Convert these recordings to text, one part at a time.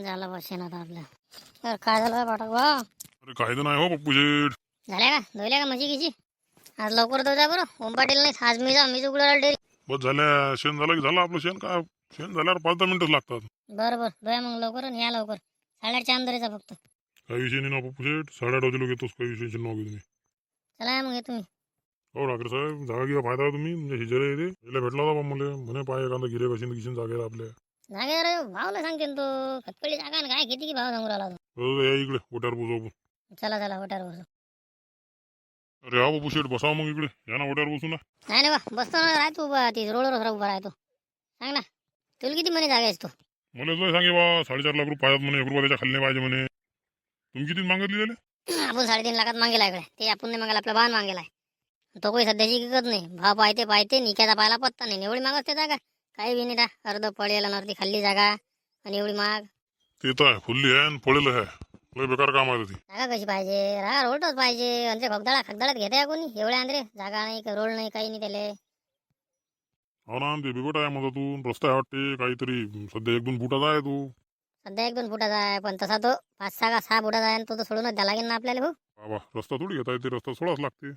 झालं बा शेणात आपल्या. तर काय झालं पाठक बा? अरे कायदा नाही हो पप्पू शेठ. झाल्या का धुल्या का म्हशी गिशी? आज लवकर धुजा बरं. ओम पाटील नाही आज मीच उघडला डेअरी. बस झाल्या शेण झालं की झालं आपलं शेण. काय शेण झाल्यावर 5-10 मिनिटच लागतात. बरं बरं धुया मग लवकर आणि या लवकर. 4:30 अंदरीचा फक्त. काही विषय नाही ना पप्पू शेठ. 8:30 वाजे लोक येतोच. काही विषयाची नाव घेऊन तुम्ही. चला मग येतो मी. हो ठाकरे साहेब जागा घ्या फायदा आहे तुम्ही. म्हणजे हिजरे येते याला भेटला होता बा मला. म्हणे पाय एखादा गिरे कशी गिशीन जागेला आपल्या. जागे रे भावला सांगते ना तो. खतपडी जागा ना काय किती की भाव सांगू राहिला तो. हो, या इकडे ओट्यावर बसू. चला चला होट्यावर बसू. अरे हा पप्पू शेठ बसावं मग इकडे. या ना ओट्यावर बसू ना. नाही नाही बा बसतो ना राहतो उभा ती रोडवर उभा राहतो. सांग ना तुला किती म्हणे जागा आहेस तू? मला तुला सांगे बा 4.5 लाख रुपये पाहिजेत म्हणे. 1 रुपया त्याच्या खाली नाही पाहिजे म्हणे. तुम्ही किती मागितली त्याला? आपण 3.5 लाखात मागेला इकडे. ते आपण नाही मागायला आपला बाण मागेला आहे. तो काही सध्याची विकत नाही. भाव पाहते निक्याचा पाहायला पत्ता नाही. एवढी मागच ते जागा काही बी नाही. अर्ध पडेल नव्हती खाल्ली जागा आणि एवढी माग. ते तर आहे फुल्ली आहे आणि पडेल आहे. लय बेकार काम आहे ते. जागा कशी पाहिजे? राहा रोडच पाहिजे. आणि खगदाळात घेता कोणी एवढ्या अंदरे जागा नाही रोड नाही काही नाही त्याले. हो ना ते बिबट आहे मधातून. रस्ता आहे वाटते काहीतरी. सध्या 1-2 फुटाचा आहे तो. सध्या 1-2 फुटाचा आहे पण तसा तो 5-6 फुटाचा आहे आणि तो तर सोडूनच द्या लागेल ना आपल्याला भाऊ. बाबा रस्ता थोडी घेता येते. रस्ता सोडाच लागते.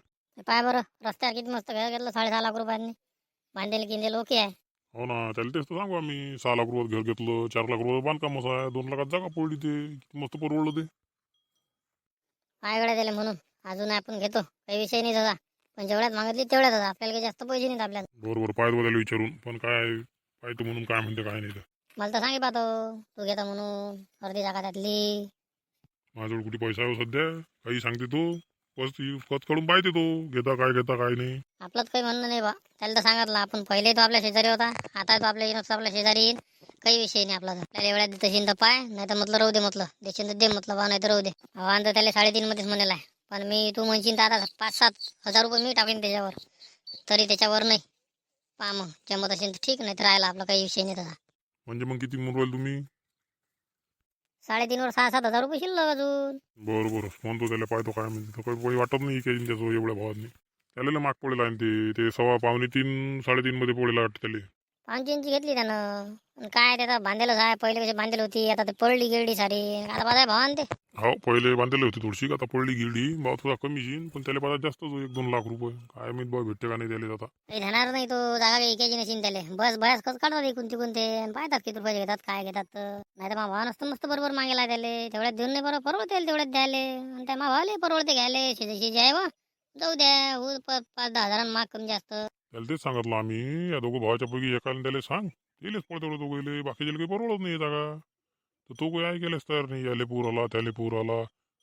पाय बरं रस्त्यावर किती मस्त घर घेतलं 6.5 लाख रुपयांनी. बांधेल किंदेल ओके आहे. हो ना त्याला तेच तर सांगू आम्ही. 6 लाख रुपयात घर घेतलं. 4 लाख रुपये बांधकाम असं आहे. 2 लाखात जागा पडली ते. किती मस्त परवडलं ते. काय गड्या त्याला म्हणून अजून आपण घेतो काही विषय नाही त्याचा. पण जेवढ्यात मागितली तेवढ्यात आपल्याला काही जास्त पैसे नाहीत आपल्याला. बरोबर पाहिजे त्याला विचारून. पण काय पाहतो म्हणून काय म्हणते काय नाही तर. मला तर सांगे पाहतो तू घेता म्हणून अर्धी जागा त्यातली. माझ्याजवळ कुठे पैसा आहे हो सध्या. काही सांगते तो. पत काढून पाहते तो. घेता काय नाही. आपलंच काही म्हणणं नाही बा. त्याला तर सांगितलं आपण पहिले तो आपल्या शेजारी होता. आता तो आपल्या शेजारी येईल. काही विषय नाही आपला. आपल्याला एवढ्या देशील तर पाय नाही तर म्हटलं राहू दे म्हटलं. देशील तर दे म्हटलं बा नाही तर राहू दे. आव्हान तर त्याला 3.5 मध्येच म्हणाला आहे. पण मी तू म्हणशील तर आता 5-7 हजार रुपये मी टाकेन त्याच्यावर. तरी त्याच्यावर नाही. पहा मग जमत असेल तर ठीक नाही तर राहिला आपला काही विषय नाही तसा. म्हणजे मग किती म्हणून राहिले तुम्ही? 3.5 वर 6-7 हजार रुपये शिल्लक अजून. बरोबर म्हणतो त्याला पाहतो काय म्हणते. तो काही वाटत नाही काही त्याचं एवढ्या भावात नाही. त्याला लय माग पडेल आहे ते 3.25 3.5 मध्ये पडेल वाटतं त्याला. 5 इंची घेतली त्यानं. आणि काय त्याचा बांधेलच आहे. पहिले कशी बांधेल होती आता ते पडली गिरडी सारी. आता बाजा भावान ते. हो पहिले बांधलेली होती थोडीशी. आता पडली गिरडी. भाव थोडा कमी येईन. पण त्याला बाजार जास्तच 1-2 लाख रुपये. काय माहित भाव भेटते का नाही त्याला आता. काही जाणार नाही तो जागा काही इकायची नसेल त्याला. बस बयास कस काढतात एकूण तिकून ते आणि पाहतात किती रुपये घेतात काय घेतात. नाही तर मा भावा नसतं मस्त बरोबर मागेला त्याला. तेवढ्यात देऊन नाही बरोबर परवडते तेवढ्यात द्यायला. आणि त्या मा भावाला परवडते घ्यायला. शेजारी आहे बा जाऊ द्या 5-10 हजारांना माग कमी जास्त. त्याला तेच सांगितलं आम्ही. या दोघं भावाच्या पैकी एकाला त्याला सांग. तेलेच पडते तेवढं दोघं. बाकीच्या काही परवडत नाही जागा. तर तो काही ऐकायलाच तयार नाही. याले पूर आला त्याले पूर आला.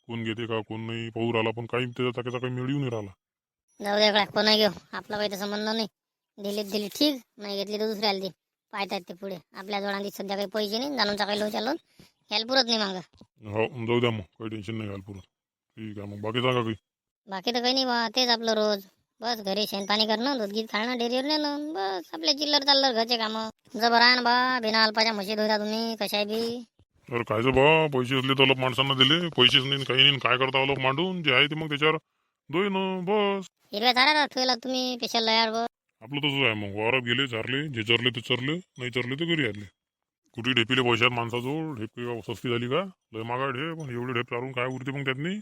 कोण घेते का कोण नाही. पूर आला पण काही त्याचा काही मिळून नाही राहिला. जाऊ द्या कोणा घेऊ आपला काही तसं म्हणणं नाही. दिली ठीक नाही घेतली तर दुसऱ्याला दे. पाहतात ते पुढे आपल्या जोडांनी सध्या काही पैसे नाही. जाणून चाकायला चालून घ्यायला पुरत नाही मागं. हो जाऊ द्या मग. काही टेन्शन नाही घाल पुरं. ठीक आहे मग बाकी सांगा काही. बाकी तर काही नाही बा तेच आपलं रोज. बस घरी शेणपाणी करणं दूध गीत खाणं डेअरीवर नेणं बस आपल्या चिल्लर चाललं घरचे कामं. जबर आहे ना बा बिना अल्पाच्या म्हशी धुता तुम्ही कशा बी. अरे कायचं बा पैसे असले तर लोक माणसांना दिले. पैसेच नाही काही नाही. काय करता लोक मांडून जे आहे ते मग त्याच्यावर दोय ना बस. हिरव्या चारा ठेवला तुम्ही स्पेशल लयावर. आपलं तसंच आहे मग. वावरात गेले चारले. जे चरले ते चरले. नाही चरले तर घरी आले. कुठे ढेपीले पैशात माणसाजवळ. ढेप स्वस्ती झाली का? लय मागा ढेप. पण एवढे ढेप चारून काय उरते मग त्यातनी.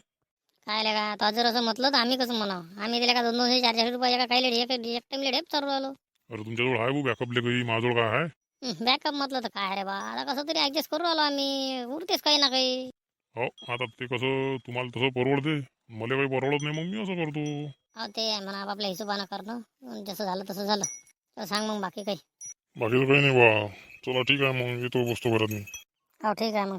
काय का तो जर असं म्हटलं तर आम्ही कसं म्हणावं. आम्ही दिल्या का 200-400 रुपये का काही एकटे ढेप चालू आलो. अरे तुमच्याजवळ आहे भाऊ बॅकअपले काही. माझ्याजवळ काय आहे. बॅकअप म्हटलं तर काय रे बा आता कसं तरी ऍडजस्ट करू आलो आम्ही. उरतेच काही ना काही. हो आता ते कसं तुम्हाला तसं परवडते. मला काही परवडत नाही मग मी असं करतो. हो ते आहे म्हणा आपल्या हिशोबानं करणं. जसं झालं तसं झालं. तर सांग मग बाकी काही. बाकीचं काही नाही बा. चला ठीक आहे मग येतो बसतो घरात मी. हो ठीक आहे मग.